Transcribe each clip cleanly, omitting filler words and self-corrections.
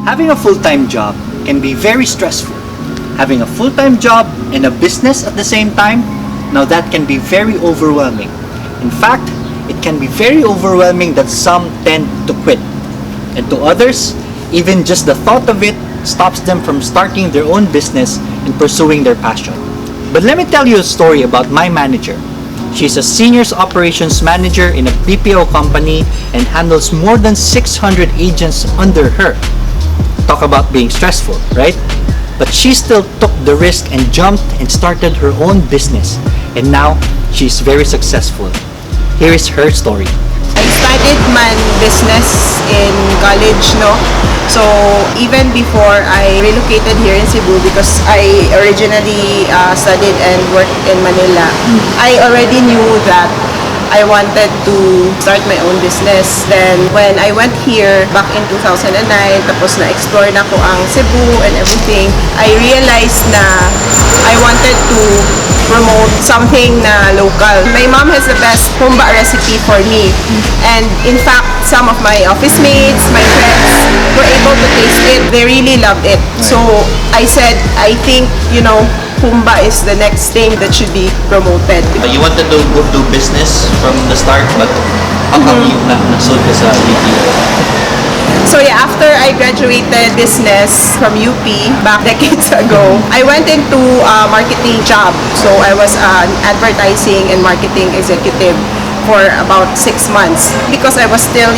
Having a full-time job can be very stressful. Having a full-time job and a business at the same time, now that can be very overwhelming. In fact, it can be very overwhelming that some tend to quit. And to others, even just the thought of it stops them from starting their own business and pursuing their passion. But let me tell you a story about my manager. She's a senior operations manager in a BPO company and handles more than 600 agents under her. Talk about being stressful, right? But she still took the risk and jumped and started her own business. And now, she's very successful. Here is her story. I started my business in college, no? So, even before I relocated here in Cebu, because I originally studied and worked in Manila, I already knew that I wanted to start my own business. Then, when I went here back in 2009, tapos na-explore na ko ang Cebu and everything, I realized na I wanted to promote something na local. My mom has the best humba recipe for me. And in fact, some of my office mates, my friends, were able to taste it. They really loved it. So, I said, I think, humba is the next thing that should be promoted. You wanted to go do business from the start, but how come you nagsold ka sa BPO? So yeah, after I graduated business from UP back decades ago, I went into a marketing job. So I was an advertising and marketing executive for about 6 months. Because I was still,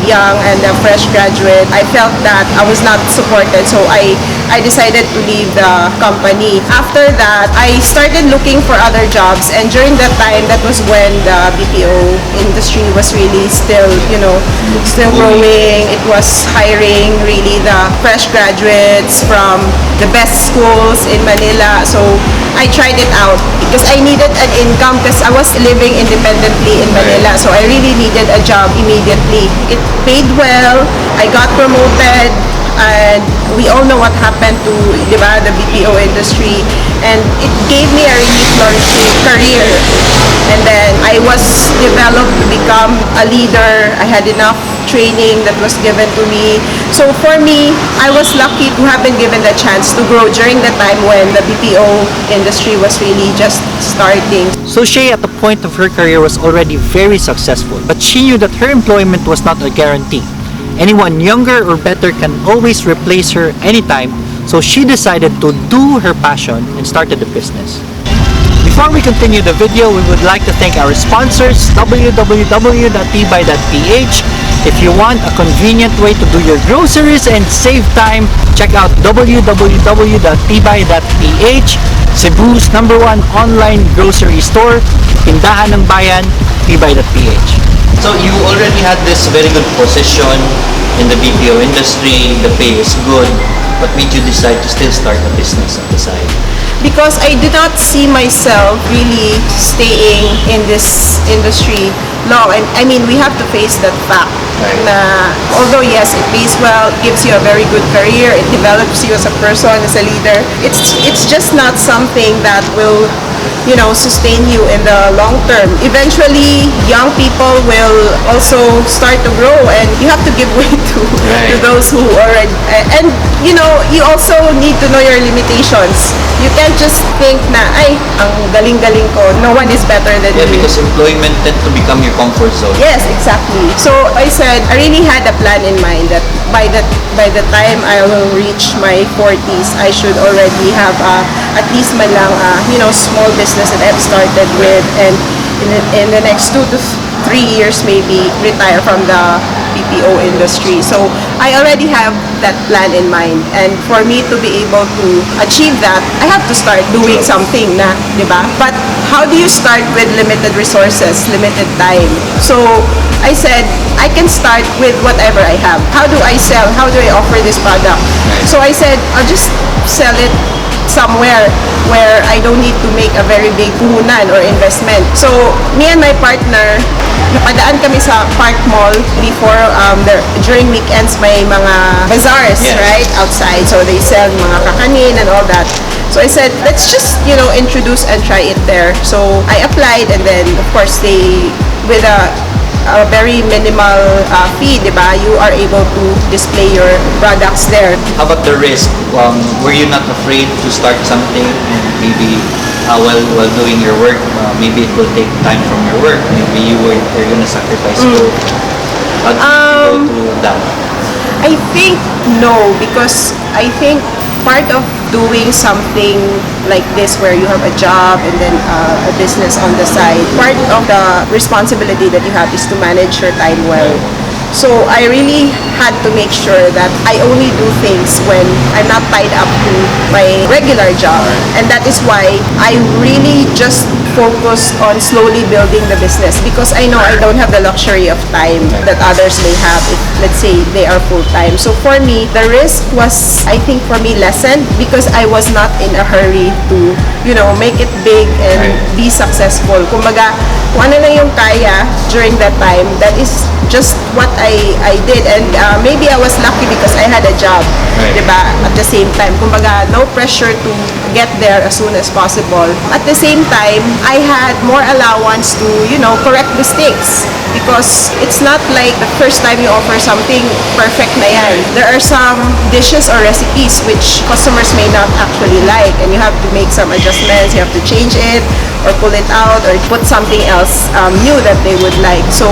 young and a fresh graduate, I felt that I was not supported. So I decided to leave the company. After that, I started looking for other jobs. And during that time, that was when the BPO industry was really still, still growing. It was hiring really the fresh graduates from the best schools in Manila. So I tried it out because I needed an income because I was living independently in Manila. So I really needed a job immediately. It paid well. I got promoted. And we all know what happened to, the BPO industry. And it gave me a really flourishing career. And then I was developed to become a leader. I had enough training that was given to me. So for me, I was lucky to have been given the chance to grow during the time when the BPO industry was really just starting. So Shay, at the point of her career, was already very successful. But she knew that her employment was not a guarantee. Anyone younger or better can always replace her anytime, so she decided to do her passion and started the business. Before we continue the video, we would like to thank our sponsors, www.tbuy.ph. If you want a convenient way to do your groceries and save time, check out www.tbuy.ph, Cebu's #1 online grocery store, Tindahan ng Bayan, tbuy.ph. So you already had this very good position in the BPO industry, the pay is good. What made you decide to still start a business on the side? Because I did not see myself really staying in this industry long. I mean, we have to face that fact. Right. Na, although yes, it pays well, gives you a very good career, it develops you as a person, as a leader. It's just not something that will sustain you in the long term. Eventually, young people will also start to grow, and you have to give way to those who already. And you also need to know your limitations. You can't just think na, ang galing-galing ko. No one is better than me. Because employment tend to become your comfort zone. Yes, exactly. So I said, I really had a plan in mind that by the time I will reach my 40s, I should already have at least man lang small business that I've started with, and in the next 2 to 3 years maybe retire from the BPO industry. So I already have that plan in mind, and for me to be able to achieve that, I have to start doing something na, diba? But how do you start with limited resources, limited time? So I said, I can start with whatever I have. How do I sell? How do I offer this product? So I said, I'll just sell it somewhere where I don't need to make a very big puhunan or investment. So, me and my partner, napadaan kami sa Park Mall before, during weekends may mga bazaars, right, outside. So, they sell mga kakanin and all that. So, I said, let's just, introduce and try it there. So, I applied, and then, of course, they with a very minimal fee, di ba? You are able to display your products there. How about the risk? Were you not afraid to start something and maybe while doing your work, maybe it will take time from your work. Maybe you're gonna sacrifice both. How did you go to that? I think no, because I think part of doing something like this where you have a job and then a business on the side, part of the responsibility that you have is to manage your time well. So I really had to make sure that I only do things when I'm not tied up to my regular job. And that is why I really just focus on slowly building the business, because I know I don't have the luxury of time that others may have if, let's say, they are full-time. So for me, the risk was, I think, for me, lessened because I was not in a hurry to, make it big and be successful. Kumbaga, kung ano lang yung kaya during that time, that is just what I did. And maybe I was lucky because I had a job, diba, at the same time. Kumbaga, no pressure to get there as soon as possible. At the same time, I had more allowance to, correct mistakes. Because it's not like the first time you offer something, perfect na yan. There are some dishes or recipes which customers may not actually like, and you have to make some adjustments, you have to change it, or pull it out, or put something else new that they would like. So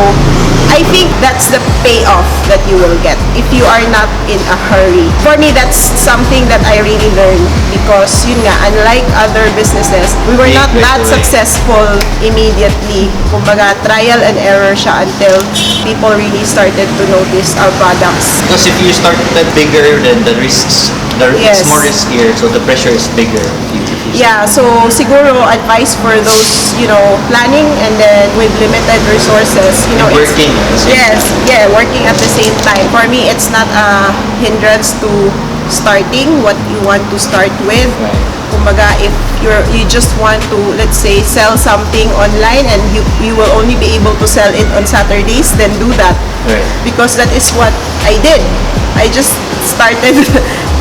I think that's the payoff that you will get if you are not in a hurry. For me, that's something that I really learned because, yun nga, unlike other businesses, we were not that successful immediately. Kumbaga, trial and error siya until people really started to notice our products. Because if you start that bigger, then the risks, it's more riskier, so the pressure is bigger. Yeah, so siguro advice for those, planning and then with limited resources, working at the same time. Working at the same time. For me, it's not a hindrance to starting what you want to start with. Kumbaga, if you just want to, let's say, sell something online and you will only be able to sell it on Saturdays, then do that. Because that is what I did. I just started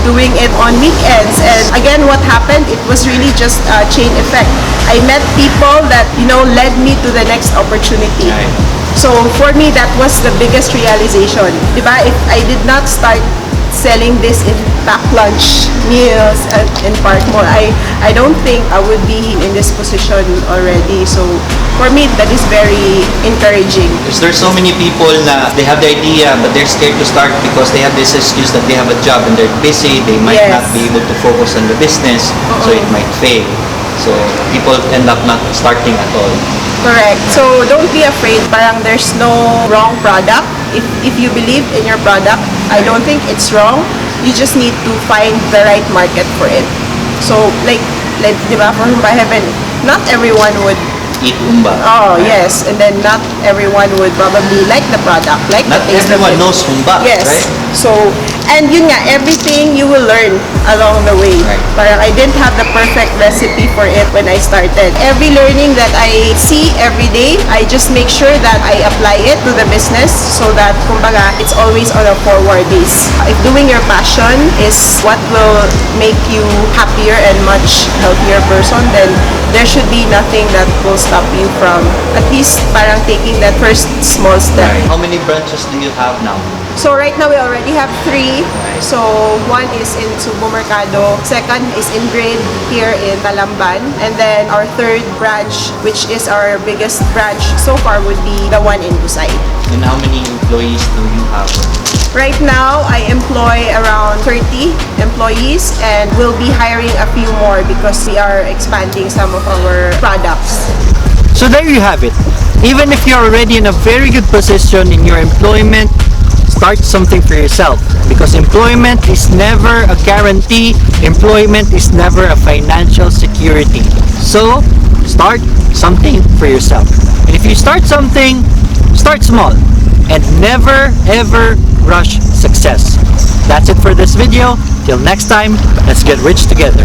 doing it on weekends, and again, what happened, it was really just a chain effect. I met people that led me to the next opportunity. So for me, that was the biggest realization, diba? If I did not start selling this in pack lunch meals in Parkmore, I don't think I would be in this position already. So for me, that is very encouraging. Because there's so many people na they have the idea but they're scared to start because they have this excuse that they have a job and they're busy, they might not be able to focus on the business, so it might fail. So people end up not starting at all. Correct. So don't be afraid. Parang there's no wrong product. If you believe in your product, I don't think it's wrong. You just need to find the right market for it. So like diba, for Humba Heaven, not everyone would eat Humba. Oh, yes. And then not everyone would probably like the product, like not the taste everyone of it. knows Humba, yes. right? So, and yun nga, everything you will learn along the way. Parang I didn't have the perfect recipe for it when I started. Every learning that I see every day, I just make sure that I apply it to the business so that, kumbaga, it's always on a forward base. If doing your passion is what will make you happier and much healthier person, then there should be nothing that will stop you from at least parang taking that first small step. How many branches do you have now? So right now we already have 3. So one is in Subo Mercado, second is in Grid here in Talamban, and then our third branch, which is our biggest branch so far, would be the one in Busay. And how many employees do you have? Right now, I employ around 30 employees and we'll be hiring a few more because we are expanding some of our products. So there you have it. Even if you're already in a very good position in your employment, start something for yourself, because employment is never a guarantee. Employment is never a financial security. So start something for yourself. And if you start something, start small and never ever rush success. That's it for this video. Till next time, let's get rich together.